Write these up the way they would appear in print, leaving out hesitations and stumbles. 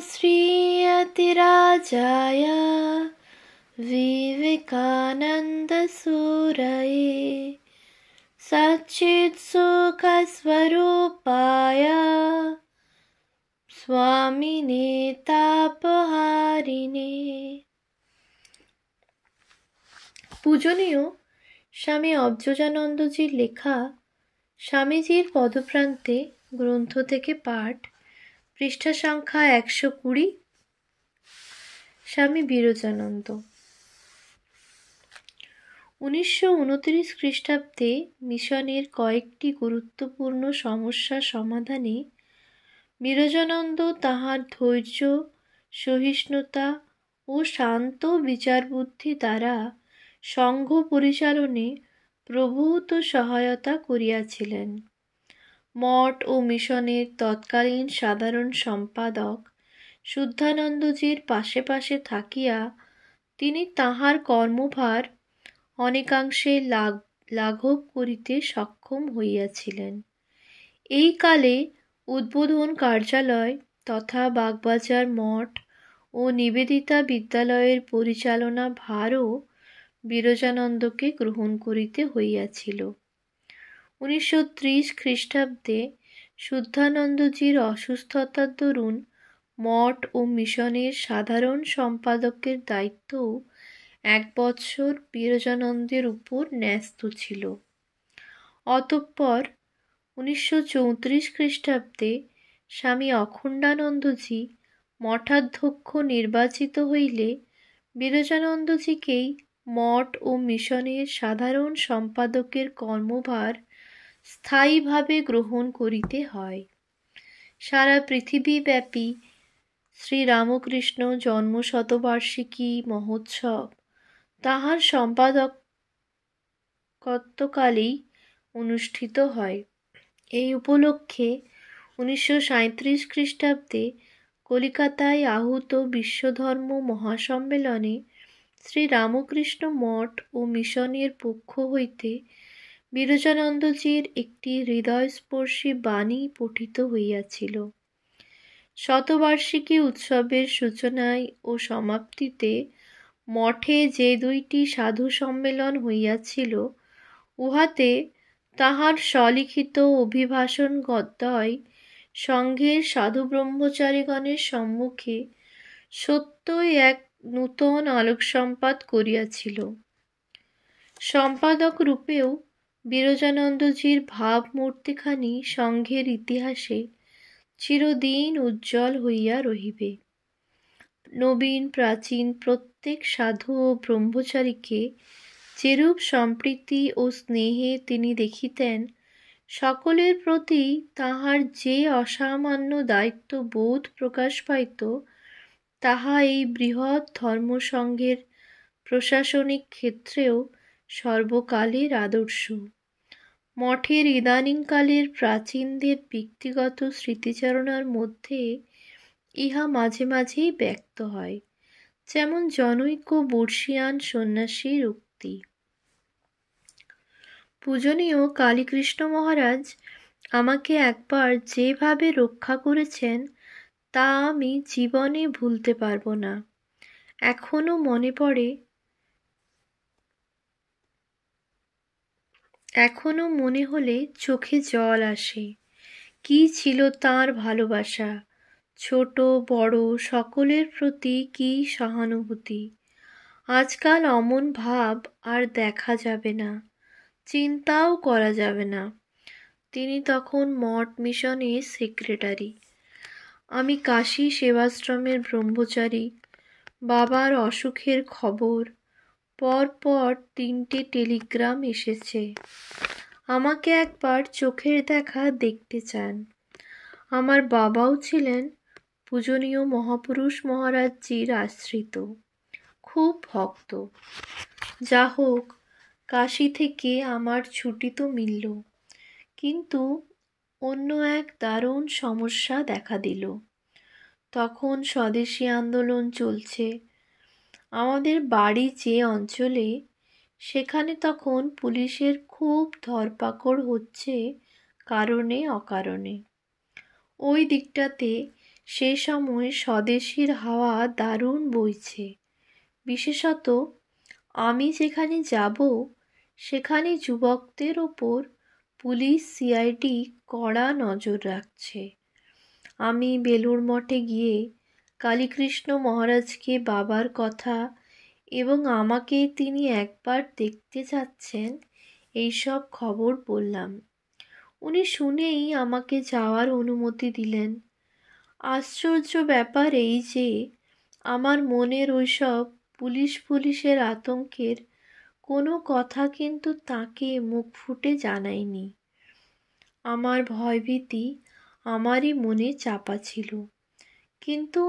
श्रीयतिराजाय विवेकानन्दसूरये सच्चित्सुखस्वरूपाय स्वामिने तापहारिणे। পূজনীয় স্বামী অবজোজানন্দজির লেখা স্বামীজির পদপ্রান্তে গ্রন্থ থেকে পাঠ, পৃষ্ঠা সংখ্যা 120। স্বামী বিরজানন্দ 1929 খ্রিস্টাব্দে মিশনের কয়েকটি গুরুত্বপূর্ণ সমস্যা সমাধানে বিরজানন্দ তাঁহার ধৈর্য, সহিষ্ণুতা ও শান্ত বিচারবুদ্ধি দ্বারা সংঘ পরিচালনে প্রভূত সহায়তা করিয়াছিলেন। মঠ ও মিশনের তৎকালীন সাধারণ সম্পাদক শুদ্ধানন্দজির পাশে পাশে থাকিয়া তিনি তাঁহার কর্মভার অনেকাংশে লাঘব করিতে সক্ষম হইয়াছিলেন। এই কালে উদ্বোধন কার্যালয় তথা বাগবাজার মঠ ও নিবেদিতা বিদ্যালয়ের পরিচালনা ভারও বিরজানন্দকে গ্রহণ করিতে হইয়াছিল। 1930 খ্রিস্টাব্দে শুদ্ধানন্দজির অসুস্থতার দরুন মঠ ও মিশনের সাধারণ সম্পাদকের দায়িত্বও 1 বৎসর বিরজানন্দের উপর ন্যস্ত ছিল। অতঃপর 1934 খ্রিস্টাব্দে স্বামী অখণ্ডানন্দজি মঠাধ্যক্ষ নির্বাচিত হইলে বিরজানন্দজিকেই মঠ ও মিশনের সাধারণ সম্পাদকের কর্মভার স্থায়ীভাবে গ্রহণ করিতে হয়। সারা পৃথিবীব্যাপী শ্রীরামকৃষ্ণ জন্মশতবার্ষিকী মহোৎসব তাঁহার সম্পাদকত্বকালেই অনুষ্ঠিত হয়। এই উপলক্ষে 1937 খ্রিস্টাব্দে কলিকাতায় আহুত বিশ্বধর্ম মহাসম্মেলনে শ্রীরামকৃষ্ণ মঠ ও মিশনের পক্ষ হইতে বিরজানন্দজির একটি হৃদয়স্পর্শী বাণী পঠিত হইয়াছিল। শতবার্ষিকী উৎসবের সূচনায় ও সমাপ্তিতে মঠে যে 2টি সাধু সম্মেলন হইয়াছিল, উহাতে তাঁহার স্বলিখিত অভিভাষণ গদ্যয় সংঘের সাধু ব্রহ্মচারীগণের সম্মুখে সত্যই এক নূতন আলোকসম্পাত করিয়াছিল। সম্পাদক রূপেও বিরজানন্দজির ভাবমূর্তিখানি সংঘের ইতিহাসে চিরদিন উজ্জ্বল হইয়া রহিবে। নবীন প্রাচীন প্রত্যেক সাধু ও ব্রহ্মচারীকে যেরূপ সম্প্রীতি ও স্নেহে তিনি দেখিতেন, সকলের প্রতি তাঁহার যে অসামান্য দায়িত্ব বোধ প্রকাশ পাইত, তাহা এই বৃহৎ ধর্মসংঘের প্রশাসনিক ক্ষেত্রেও সর্বকালের আদর্শ। মঠের ইদানীংকালের প্রাচীনদের ব্যক্তিগত স্মৃতিচারণার মধ্যে ইহা মাঝে মাঝেই ব্যক্ত হয়, যেমন জনৈক বর্ষীয়ান সন্ন্যাসীর উক্তি: পূজনীয় কালীকৃষ্ণ মহারাজ আমাকে একবার যেভাবে রক্ষা করেছেন তা আমি জীবনে ভুলতে পারব না। এখনো মনে পড়ে, এখনো মনে হলে চোখে জল আসে। কি ছিল তাঁর ভালোবাসা! ছোট বড় সকলের প্রতি কি সহানুভূতি! আজকাল অমন ভাব আর দেখা যাবে না, চিন্তাও করা যাবে না। তিনি তখন মঠ মিশনের সেক্রেটারি, আমি কাশী সেবাশ্রমের ব্রহ্মচারী। বাবার অসুখের খবর, পরপর 3টে টেলিগ্রাম এসেছে। আমাকে একবার চোখের দেখা দেখতে চান। আমার বাবাও ছিলেন পূজনীয় মহাপুরুষ মহারাজজির আশ্রিত, খুব ভক্ত। যা হোক, কাশী থেকে আমার ছুটি তো মিলল, কিন্তু অন্য এক দারুণ সমস্যা দেখা দিল। তখন স্বদেশী আন্দোলন চলছে। আমাদের বাড়ি যে অঞ্চলে, সেখানে তখন পুলিশের খুব ধরপাকড় হচ্ছে কারণে অকারণে। ওই দিকটাতে সে সময় স্বদেশীর হাওয়া দারুণ বইছে। বিশেষত আমি যেখানে যাব সেখানে যুবকদের ওপর পুলিশ সিআইডি কড়া নজর রাখছে। আমি বেলুড় মঠে গিয়ে কালীকৃষ্ণ মহারাজকে বাবার কথা এবং আমাকে তিনি একবার দেখতে চাচ্ছেন এইসব খবর বললাম। উনি শুনেই আমাকে যাওয়ার অনুমতি দিলেন। আশ্চর্য ব্যাপার এই যে আমার মনের ওইসব পুলিশের আতঙ্কের কোনো কথা কিন্তু তাকে মুখ ফুটে জানাইনি। আমার ভয়ভীতি আমারই মনে চাপা ছিল, কিন্তু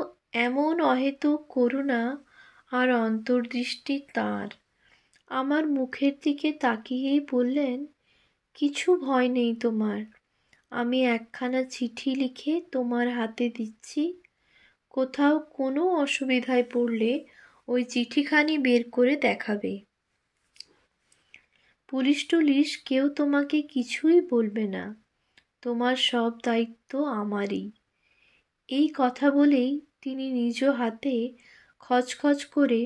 এমন অহেতুক করুণা আর অন্তর্দৃষ্টি তাঁর। আমার মুখের দিকে তাকিয়েই বললেন, কিছু ভয় নেই তোমার। আমি একখানা চিঠি লিখে তোমার হাতে দিচ্ছি। কোথাও কোনো অসুবিধায় পড়লে ওই চিঠিখানি বের করে দেখাবে। পুলিশ টুলিশ কেউ তোমাকে কিছুই বলবে না। তোমার সব দায়িত্ব আমারই। এই কথা বলেই তিনি নিজ হাতে খচখচ করে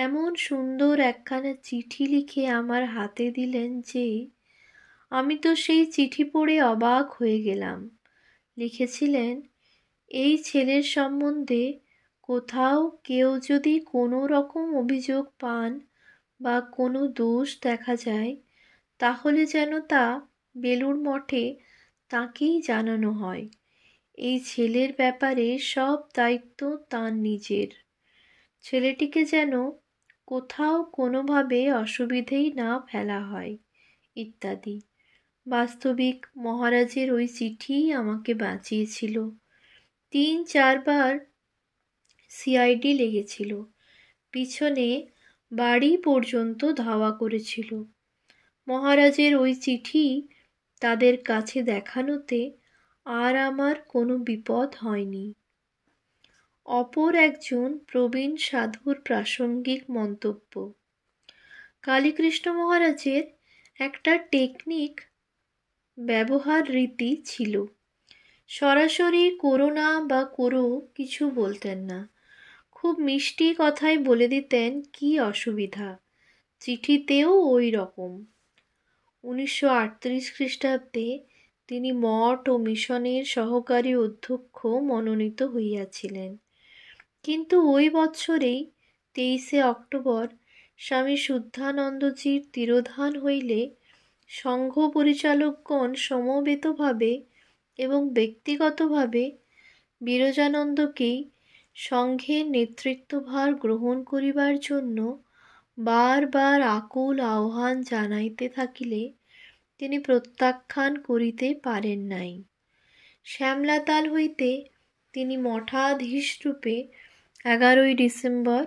এমন সুন্দর একখানা চিঠি লিখে আমার হাতে দিলেন যে আমি তো সেই চিঠি পড়ে অবাক হয়ে গেলাম। লিখেছিলেন, এই ছেলের সম্বন্ধে কোথাও কেউ যদি কোনো রকম অভিযোগ পান বা কোনো দোষ দেখা যায়, তাহলে যেন তা বেলুড় মঠে তাঁকেই জানানো হয়। এই ছেলের ব্যাপারে সব দায়িত্ব তাঁর নিজের। ছেলেটিকে যেন কোথাও কোনোভাবে অসুবিধেই না ফেলা হয়, ইত্যাদি। বাস্তবিক মহারাজের ওই চিঠিই আমাকে বাঁচিয়েছিল। 3-4 বার সিআইডি লেগেছিল, পিছনে বাড়ি পর্যন্ত ধাওয়া করেছিল। মহারাজের ওই চিঠি তাদের কাছে দেখানোতে আর আমার কোনো বিপদ হয়নি। অপর একজন প্রবীণ সাধুর প্রাসঙ্গিক মন্তব্য। কালীকৃষ্ণ মহারাজের একটা টেকনিক ব্যবহার রীতি ছিল। সরাসরি করো না বা করো কিছু বলতেন না। খুব মিষ্টি কথায় বলে দিতেন কি অসুবিধা। চিঠিতেও ওই রকম। 1938 খ্রিস্টাব্দে তিনি মঠ ও মিশনের সহকারী অধ্যক্ষ মনোনীত হইয়াছিলেন। কিন্তু ওই বৎসরেই 23শে অক্টোবর স্বামী শুদ্ধানন্দজির তিরোধান হইলে সংঘ পরিচালকগণ সমবেতভাবে এবং ব্যক্তিগতভাবে বিরজানন্দকেই সংঘের নেতৃত্বভার গ্রহণ করিবার জন্য বারবার আকুল আহ্বান জানাইতে থাকিলে তিনি প্রত্যাখ্যান করিতে পারেন নাই। শ্যামলাতাল হইতে তিনি মঠাধীশরূপে 11ই ডিসেম্বর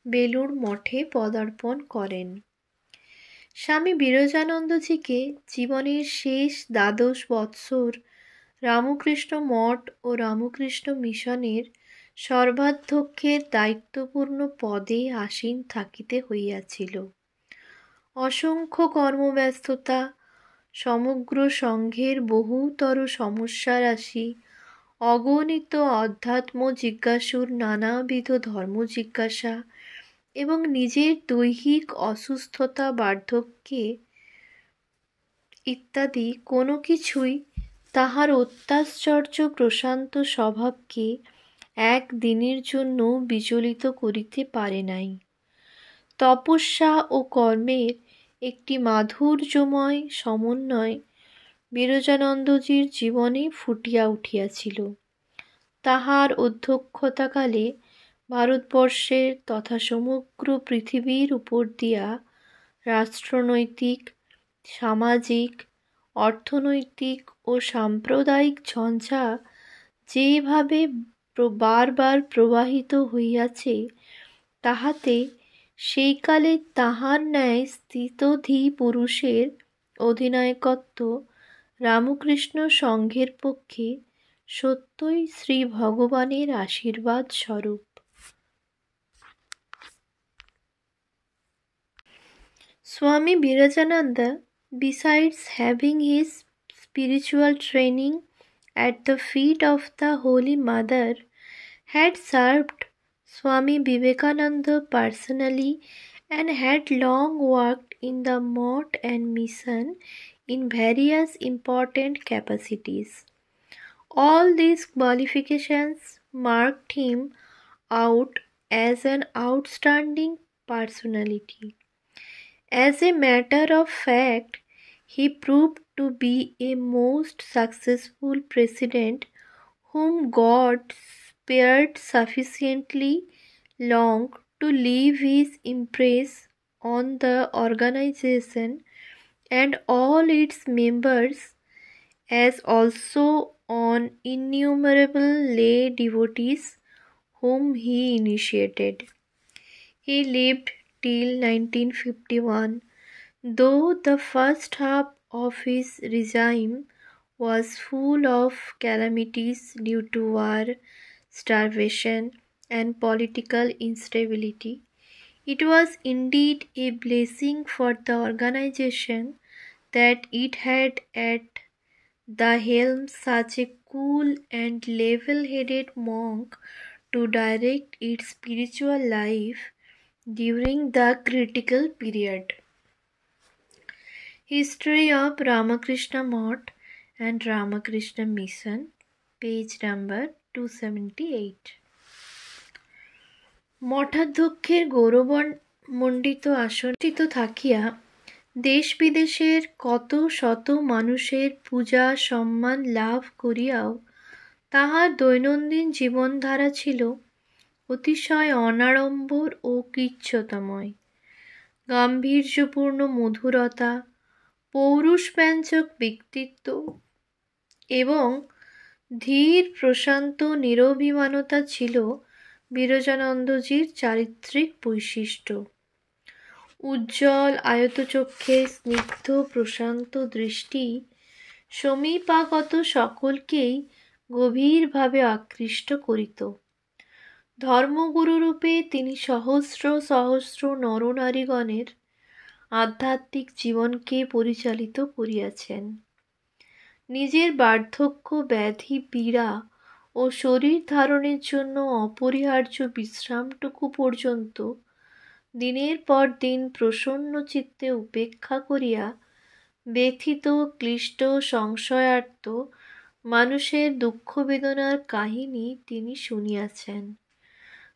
বেলুড় মঠে পদার্পণ করেন। স্বামী বিরজানন্দজিকে জীবনের শেষ 12 বৎসর রামকৃষ্ণ মঠ ও রামকৃষ্ণ মিশনের সর্বাধ্যক্ষের দায়িত্বপূর্ণ পদে আসীন থাকিতে হইয়াছিল। অসংখ্য কর্মব্যস্ততা, সমগ্র সংঘের বহুতর সমস্যারাশি, অগণিত অধ্যাত্ম জিজ্ঞাসুর নানাবিধ ধর্ম জিজ্ঞাসা এবং নিজের দৈহিক অসুস্থতা, বার্ধক্যে ইত্যাদি কোনো কিছুই তাহার অত্যাশ্চর্য প্রশান্ত স্বভাবকে এক দিনের জন্য বিচলিত করিতে পারে নাই। তপস্যা ও কর্মের একটি মাধুর্যময় সমন্বয় বিরজানন্দজির জীবনে ফুটিয়া উঠিয়াছিল। তাহার অধ্যক্ষতাকালে ভারতবর্ষের তথা সমগ্র পৃথিবীর উপর দিয়া রাষ্ট্রনৈতিক, সামাজিক, অর্থনৈতিক ও সাম্প্রদায়িক ঝঞ্ঝা যেভাবে বারবার প্রবাহিত হইয়াছে, তাহাতে সেইকালে তাহার ন্যায় স্থিতধী পুরুষের অধিনায়কত্ব রামকৃষ্ণ সংঘের পক্ষে সত্যই শ্রী ভগবানের আশীর্বাদ স্বরূপ। Swami Virajananda, besides having his spiritual training at the feet of the Holy Mother, had served Swami Vivekananda personally and had long worked in the mott and mission in various important capacities. All these qualifications marked him out as an outstanding personality. As a matter of fact, he proved to be a most successful president whom God spared sufficiently long to leave his impress on the organization and all its members, as also on innumerable lay devotees whom he initiated. He lived till 1951, though the first half of his regime was full of calamities due to war, starvation, and political instability. It was indeed a blessing for the organization that it had at the helm such a cool and level-headed monk to direct its spiritual life during the critical period. History of Ramakrishna Math and Ramakrishna Mission, page number 278. মঠাধ্যক্ষের গৌরবমণ্ডিত আসনটিত থাকিয়া দেশ বিদেশের কত শত মানুষের পূজা সম্মান লাভ করিয়াও তাহার দৈনন্দিন জীবনধারা ছিল অতিশয় অনাড়ম্বর ও কৃচ্ছতাময়। গাম্ভীর্যপূর্ণ মধুরতা, পৌরুষব্যঞ্জক ব্যক্তিত্ব এবং ধীর প্রশান্ত নিরভিমানতা ছিল বিরজানন্দজির চারিত্রিক বৈশিষ্ট্য। উজ্জ্বল আয়তচক্ষের স্নিগ্ধ প্রশান্ত দৃষ্টি সমীপাগত সকলকেই গভীরভাবে আকৃষ্ট করিত। ধর্মগুরুরূপে তিনি সহস্র সহস্র নরনারীগণের আধ্যাত্মিক জীবনকে পরিচালিত করিয়াছেন। নিজের বার্ধক্য, ব্যাধি, পীড়া ও শরীর ধারণের জন্য অপরিহার্য বিশ্রামটুকু পর্যন্ত দিনের পর দিন প্রসন্ন চিত্তে উপেক্ষা করিয়া ব্যথিত, ক্লিষ্ট, সংশয়ার্ত মানুষের দুঃখ বেদনার কাহিনী তিনি শুনিয়াছেন।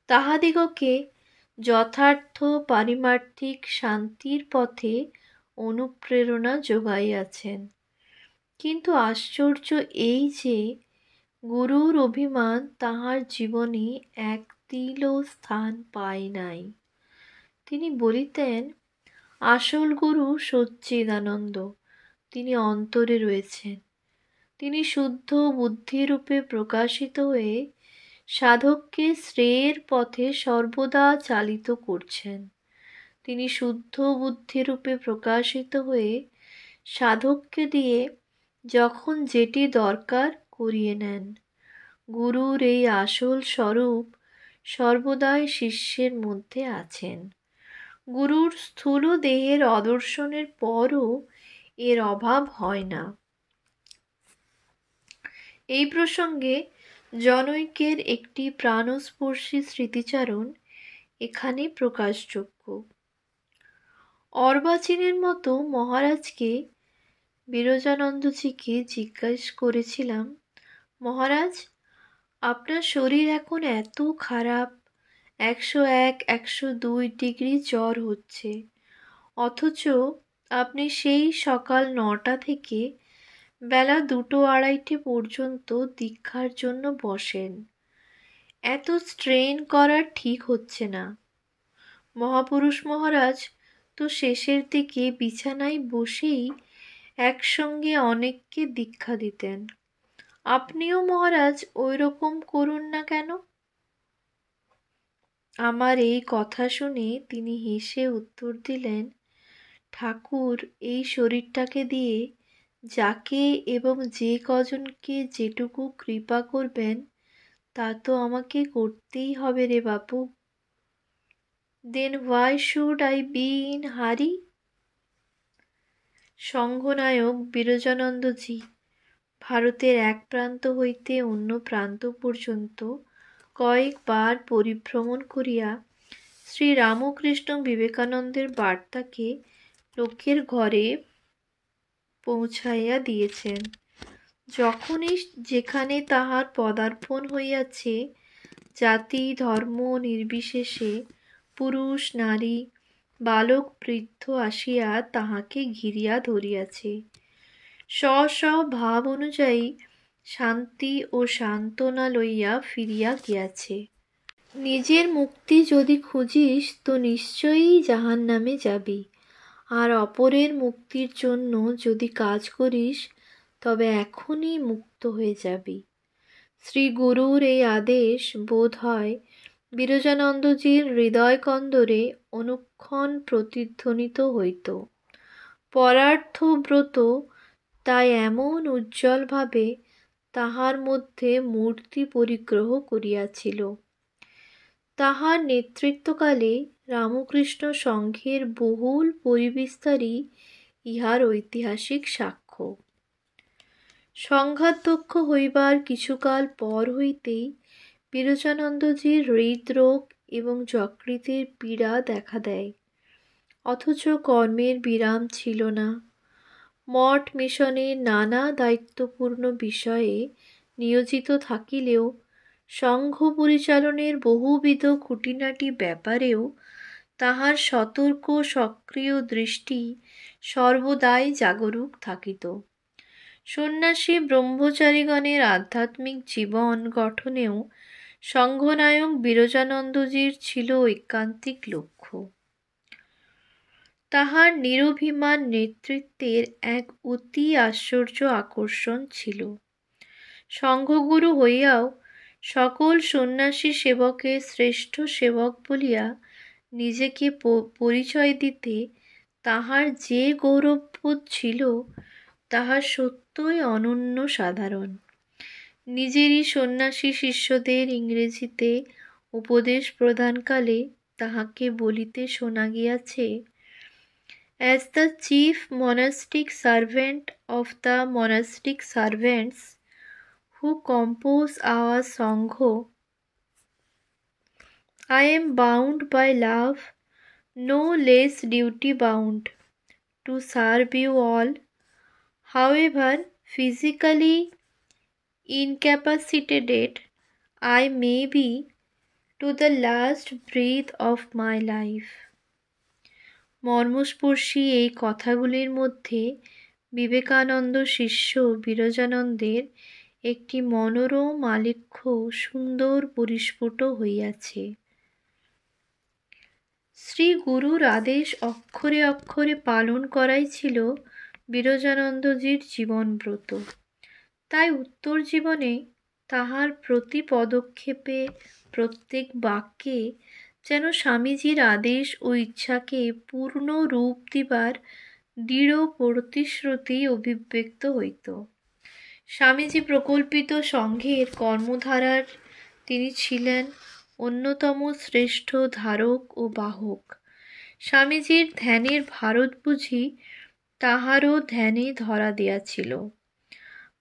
তাহাদিগকে যথার্থ পারিমার্থিক শান্তির পথে অনুপ্রেরণা যোগাইয়াছেন। কিন্তু আশ্চর্য এই যে গুরুর অভিমান তাহার জীবনে এক তিলও স্থান পায় নাই। তিনি বলিতেন, আসল গুরু সচ্চিদানন্দ, তিনি অন্তরে রয়েছেন। তিনি শুদ্ধ বুদ্ধিরূপে প্রকাশিত হয়ে সাধককে শ্রেয়ের পথে সর্বদা চালিত করছেন। তিনি শুদ্ধ বুদ্ধিরূপে প্রকাশিত হয়ে সাধককে দিয়ে যখন যেটি দরকার করিয়ে নেন। গুরুর এই আসল স্বরূপ সর্বদাই শিষ্যের মধ্যে আছেন। গুরুর স্থূল দেহের অদর্শনের পরও এর অভাব হয় না। এই প্রসঙ্গে জনৈকের একটি প্রাণস্পর্শী স্মৃতিচারণ এখানে প্রকাশযোগ্য। অর্বাচীনের মতো মহারাজকে বিরজানন্দজিকে জিজ্ঞেস করেছিলাম, মহারাজ, আপনার শরীর এখন এত খারাপ, 101, 102 ডিগ্রি জ্বর হচ্ছে, অথচ আপনি সেই সকাল 9টা থেকে বেলা 2-2:30 পর্যন্ত দীক্ষার জন্য বসেন। এত স্ট্রেন করা ঠিক হচ্ছে না। মহাপুরুষ মহারাজ তো শেষের দিকে বিছানায় বসেই একসঙ্গে অনেককে দীক্ষা দিতেন। আপনিও মহারাজ ওই রকম করুন না কেন? আমার এই কথা শুনে তিনি হেসে উত্তর দিলেন, ঠাকুর এই শরীরটাকে দিয়ে যাকে এবং যে কজনকে যেটুকু কৃপা করবেন তা তো আমাকে করতেই হবে রে বাপু। Then why should I be in hurry? সংঘনায়ক বিরজানন্দজি ভারতের এক প্রান্ত হইতে অন্য প্রান্ত পর্যন্ত কয়েকবার পরিভ্রমণ করিয়া শ্রীরামকৃষ্ণ বিবেকানন্দের বার্তাকে লোকের ঘরে পৌঁছাইয়া দিয়েছেন। যখনই যেখানে তাহার পদার্পণ হইয়াছে, জাতি ধর্ম নির্বিশেষে পুরুষ নারী বালক বৃদ্ধ আসিয়া তাহাকে ঘিরিয়া ধরিয়াছে। স্ব স্ব ভাব অনুযায়ী শান্তি ও সান্ত্বনা লইয়া ফিরিয়া গিয়াছে। নিজের মুক্তি যদি খুঁজিস তো নিশ্চয়ই জাহান্নামে যাবি, আর অপরের মুক্তির জন্য যদি কাজ করিস তবে এখনই মুক্ত হয়ে যাবি। শ্রী গুরুর এই আদেশ বোধ হয় বিরজানন্দজির হৃদয়কন্দরে অনুক্ষণ প্রতিধ্বনিত হইত। পরার্থ ব্রত তাই এমন উজ্জ্বলভাবে তাহার মধ্যে মূর্তি পরিগ্রহ করিয়াছিল। তাহার নেতৃত্বকালে রামকৃষ্ণ সংঘের বহুল পরিবিস্তারই ইহার ঐতিহাসিক সাক্ষ্য। সংঘাধ্যক্ষ হইবার কিছুকাল পর হইতেই বিরজানন্দজির হৃদরোগ এবং যকৃতের পীড়া দেখা দেয়, অথচ কর্মের বিরাম ছিল না। মঠ মিশনের নানা দায়িত্বপূর্ণ বিষয়ে নিয়োজিত থাকিলেও সংঘ পরিচালনের বহুবিধ খুঁটিনাটি ব্যাপারেও তাহার সতর্ক সক্রিয় দৃষ্টি সর্বদাই জাগরূক থাকিত। সন্ন্যাসী ব্রহ্মচারীগণের আধ্যাত্মিক জীবন গঠনেও সংঘনায়ক বিরজানন্দজির ছিল ঐকান্তিক লক্ষ্য। তাহার নিরভিমান নেতৃত্বের এক অতি আশ্চর্য আকর্ষণ ছিল। সংঘগুরু হইয়াও সকল সন্ন্যাসী সেবকের শ্রেষ্ঠ সেবক বলিয়া নিজেকে পরিচয় দিতে তাহার যে গৌরববোধ ছিল তাহা সত্যই অনন্য সাধারণ। নিজেরই সন্ন্যাসী শিষ্যদের ইংরেজিতে উপদেশ প্রদানকালে তাহাকে বলিতে শোনা গিয়াছে, "As the chief monastic servant of the monastic servants who compose our Sangha, I am bound by love, no less duty bound, to serve you all, however physically incapacitated I may be, to the last breath of my life." মর্মস্পর্শী এই কথাগুলির মধ্যে বিবেকানন্দ শিষ্য বিরজানন্দের একটি মনোরম আলেখ্য সুন্দর পরিস্ফুট হইয়াছে। শ্রী গুরুর আদেশ অক্ষরে অক্ষরে পালন করাই ছিল বিরজানন্দজির জীবনব্রত। তাই উত্তর জীবনে তাহার প্রতি পদক্ষেপে প্রত্যেক বাক্যে যেন স্বামীজির আদেশ ও ইচ্ছাকে পূর্ণ রূপ দিবার দৃঢ় প্রতিশ্রুতি অভিব্যক্ত হইত। স্বামীজি প্রকল্পিত সংঘের কর্মধারার তিনি ছিলেন অন্যতম শ্রেষ্ঠ ধারক ও বাহক। স্বামীজির ধ্যানের ভারত বুঝি তাহারও ধ্যানে ধরা দিয়াছিল।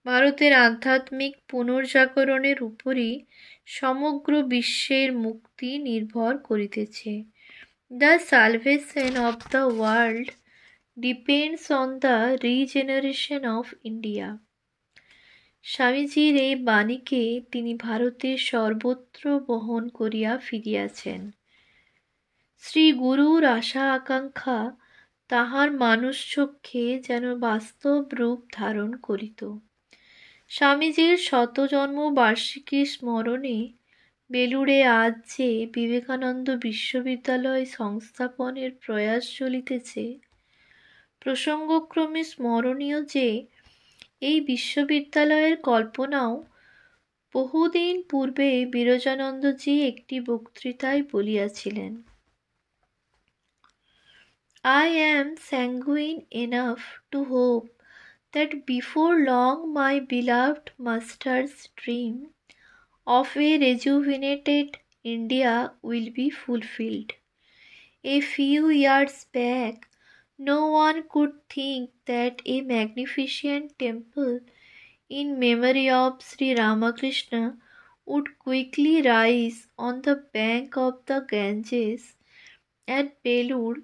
ভারতের আধ্যাত্মিক পুনর্জাগরণের উপরই সমগ্র বিশ্বের মুক্তি নির্ভর করিতেছে। The salvation of the world depends on the regeneration of India. স্বামীজির এই বাণীকে তিনি ভারতের সর্বত্র বহন করিয়া ফিরিয়াছেন। শ্রী গুরুর আশা আকাঙ্ক্ষা তাহার মানুষ চক্ষে যেন বাস্তব রূপ ধারণ করিত। স্বামীজির শতজন্ম বার্ষিকী স্মরণে বেলুড়ে আজ যে বিবেকানন্দ বিশ্ববিদ্যালয় সংস্থাপনের প্রয়াস চলিতেছে, প্রসঙ্গক্রমে স্মরণীয় যে এই বিশ্ববিদ্যালয়ের কল্পনাও বহুদিন পূর্বে বিরজানন্দজি একটি বক্তৃতায় বলিয়াছিলেন, "I am sanguine enough to hope that before long my beloved master's dream of a rejuvenated India will be fulfilled. A few years back, no one could think that a magnificent temple in memory of Sri Ramakrishna would quickly rise on the bank of the Ganges at Belur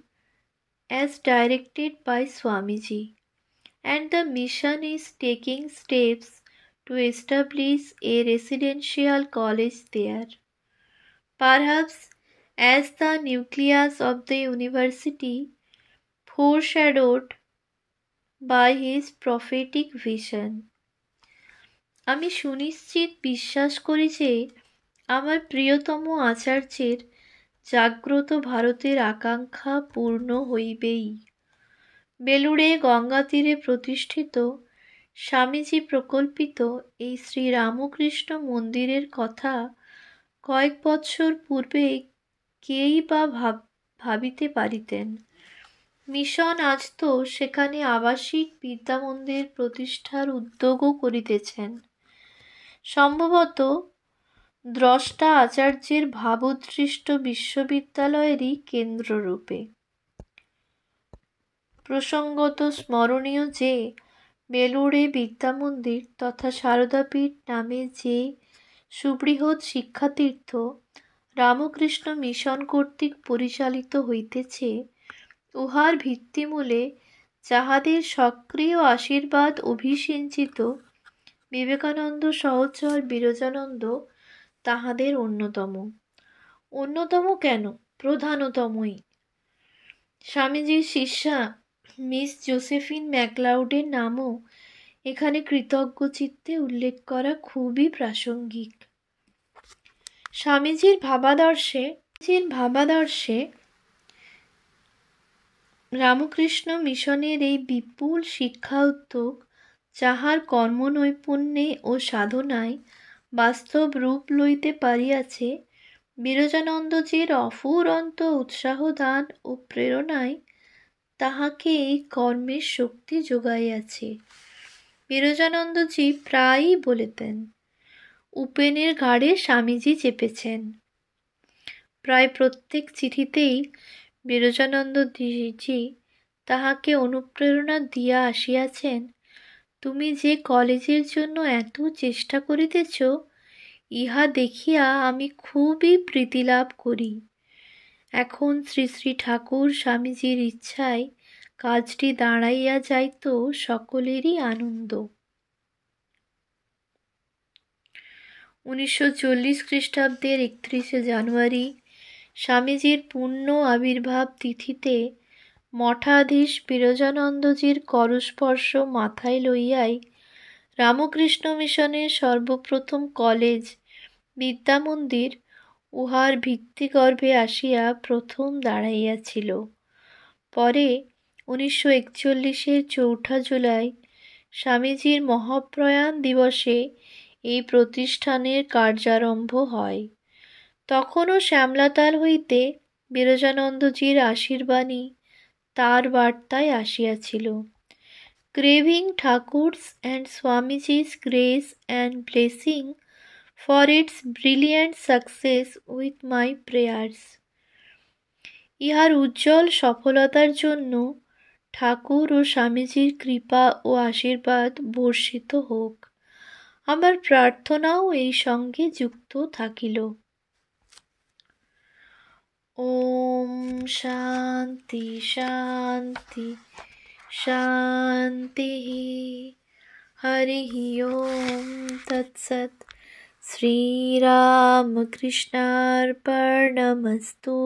as directed by Swamiji, and the mission is taking steps to establish a residential college there. Perhaps as the nucleus of the university, foreshadowed by his prophetic vision. আমি সুনিশ্চিত বিশ্বাস করি যে আমার প্রিয়তম আচার্যের জাগ্রত ভারতের আকাঙ্ক্ষা পূর্ণ হইবেই। বেলুড়ে গঙ্গা তীরে প্রতিষ্ঠিত স্বামীজি প্রকল্পিত এই শ্রী রামকৃষ্ণ মন্দিরের কথা কয়েক বৎসর পূর্বে কেই বা ভাবিতে পারিতেন। মিশন আজ তো সেখানে আবাসিক বিদ্যামন্দির প্রতিষ্ঠার উদ্যোগও করিতেছেন। সম্ভবত দ্রষ্টা আচার্যের ভাবোদ্দৃষ্ট বিশ্ববিদ্যালয়েরই কেন্দ্ররূপে। প্রসঙ্গত স্মরণীয় যে বেলুড়ে বিদ্যামন্দির তথা সারদাপীঠ নামে যে সুবৃহৎ শিক্ষাতীর্থ রামকৃষ্ণ মিশন কর্তৃক পরিচালিত হইতেছে, উহার ভিত্তিমূলে যাহাদের সক্রিয় আশীর্বাদ অভিসিঞ্চিত বিবেকানন্দ সহচর বিরজানন্দ তাহাদের অন্যতম। অন্যতম কেন, প্রধানতমই। স্বামীজির শিষ্যা মিস জোসেফিন ম্যাকলাউডের নামও এখানে কৃতজ্ঞ চিত্তে উল্লেখ করা খুবই প্রাসঙ্গিক। স্বামীজির ভাবাদর্শে রামকৃষ্ণ মিশনের এই বিপুল শিক্ষা উদ্যোগ, যাহার কর্মনৈপুণ্যে ও সাধনায় বাস্তব রূপ লইতে পারিয়াছে, বিরজানন্দজির অফুরন্ত উৎসাহ দান ও প্রেরণায় তাহাকে এই কর্মের শক্তি যোগাইয়াছে। বিরজানন্দজি প্রায়ই বলিতেন, উপেনের ঘাড়ে স্বামীজি চেপেছেন। প্রায় প্রত্যেক চিঠিতেই বিরজানন্দজি তাহাকে অনুপ্রেরণা দিয়া আসিয়াছেন, তুমি যে কলেজের জন্য এত চেষ্টা করিতেছ, ইহা দেখিয়া আমি খুবই প্রীতিলাভ করি। এখন শ্রী শ্রী ঠাকুর স্বামীজির ইচ্ছায় কাজটি দাঁড়াইয়া যাইত সকলেরই আনন্দ। 1940 খ্রিস্টাব্দের 31শে জানুয়ারি স্বামীজির পূর্ণ আবির্ভাব তিথিতে মঠাধীশ বিরজানন্দজির করস্পর্শ মাথায় লইয়াই রামকৃষ্ণ মিশনের সর্বপ্রথম কলেজ বিদ্যামন্দির উহার ভিত্তিগর্ভে আসিয়া প্রথম দাঁড়াইয়াছিল। পরে 1941-এর 4 জুলাই স্বামীজির মহাপ্রয়াণ দিবসে এই প্রতিষ্ঠানের কার্যারম্ভ হয়। তখনও শ্যামলাতাল হইতে বিরজানন্দজির আশীর্বাণী তার বার্তায় আসিয়াছিল, craving Thakur's and Swamiji's grace and blessing for its brilliant success with my prayers। ইহার উজ্জ্বল সফলতার জন্য ঠাকুর ও স্বামীজির কৃপা ও আশীর্বাদ বর্ষিত হোক। আমার প্রার্থনাও এই সঙ্গে যুক্ত থাকিল। ওম শান্তি শান্তি শান্তি। হরি ওম তৎসৎ। শ্রীরামকৃষ্ণার্পণমস্তু।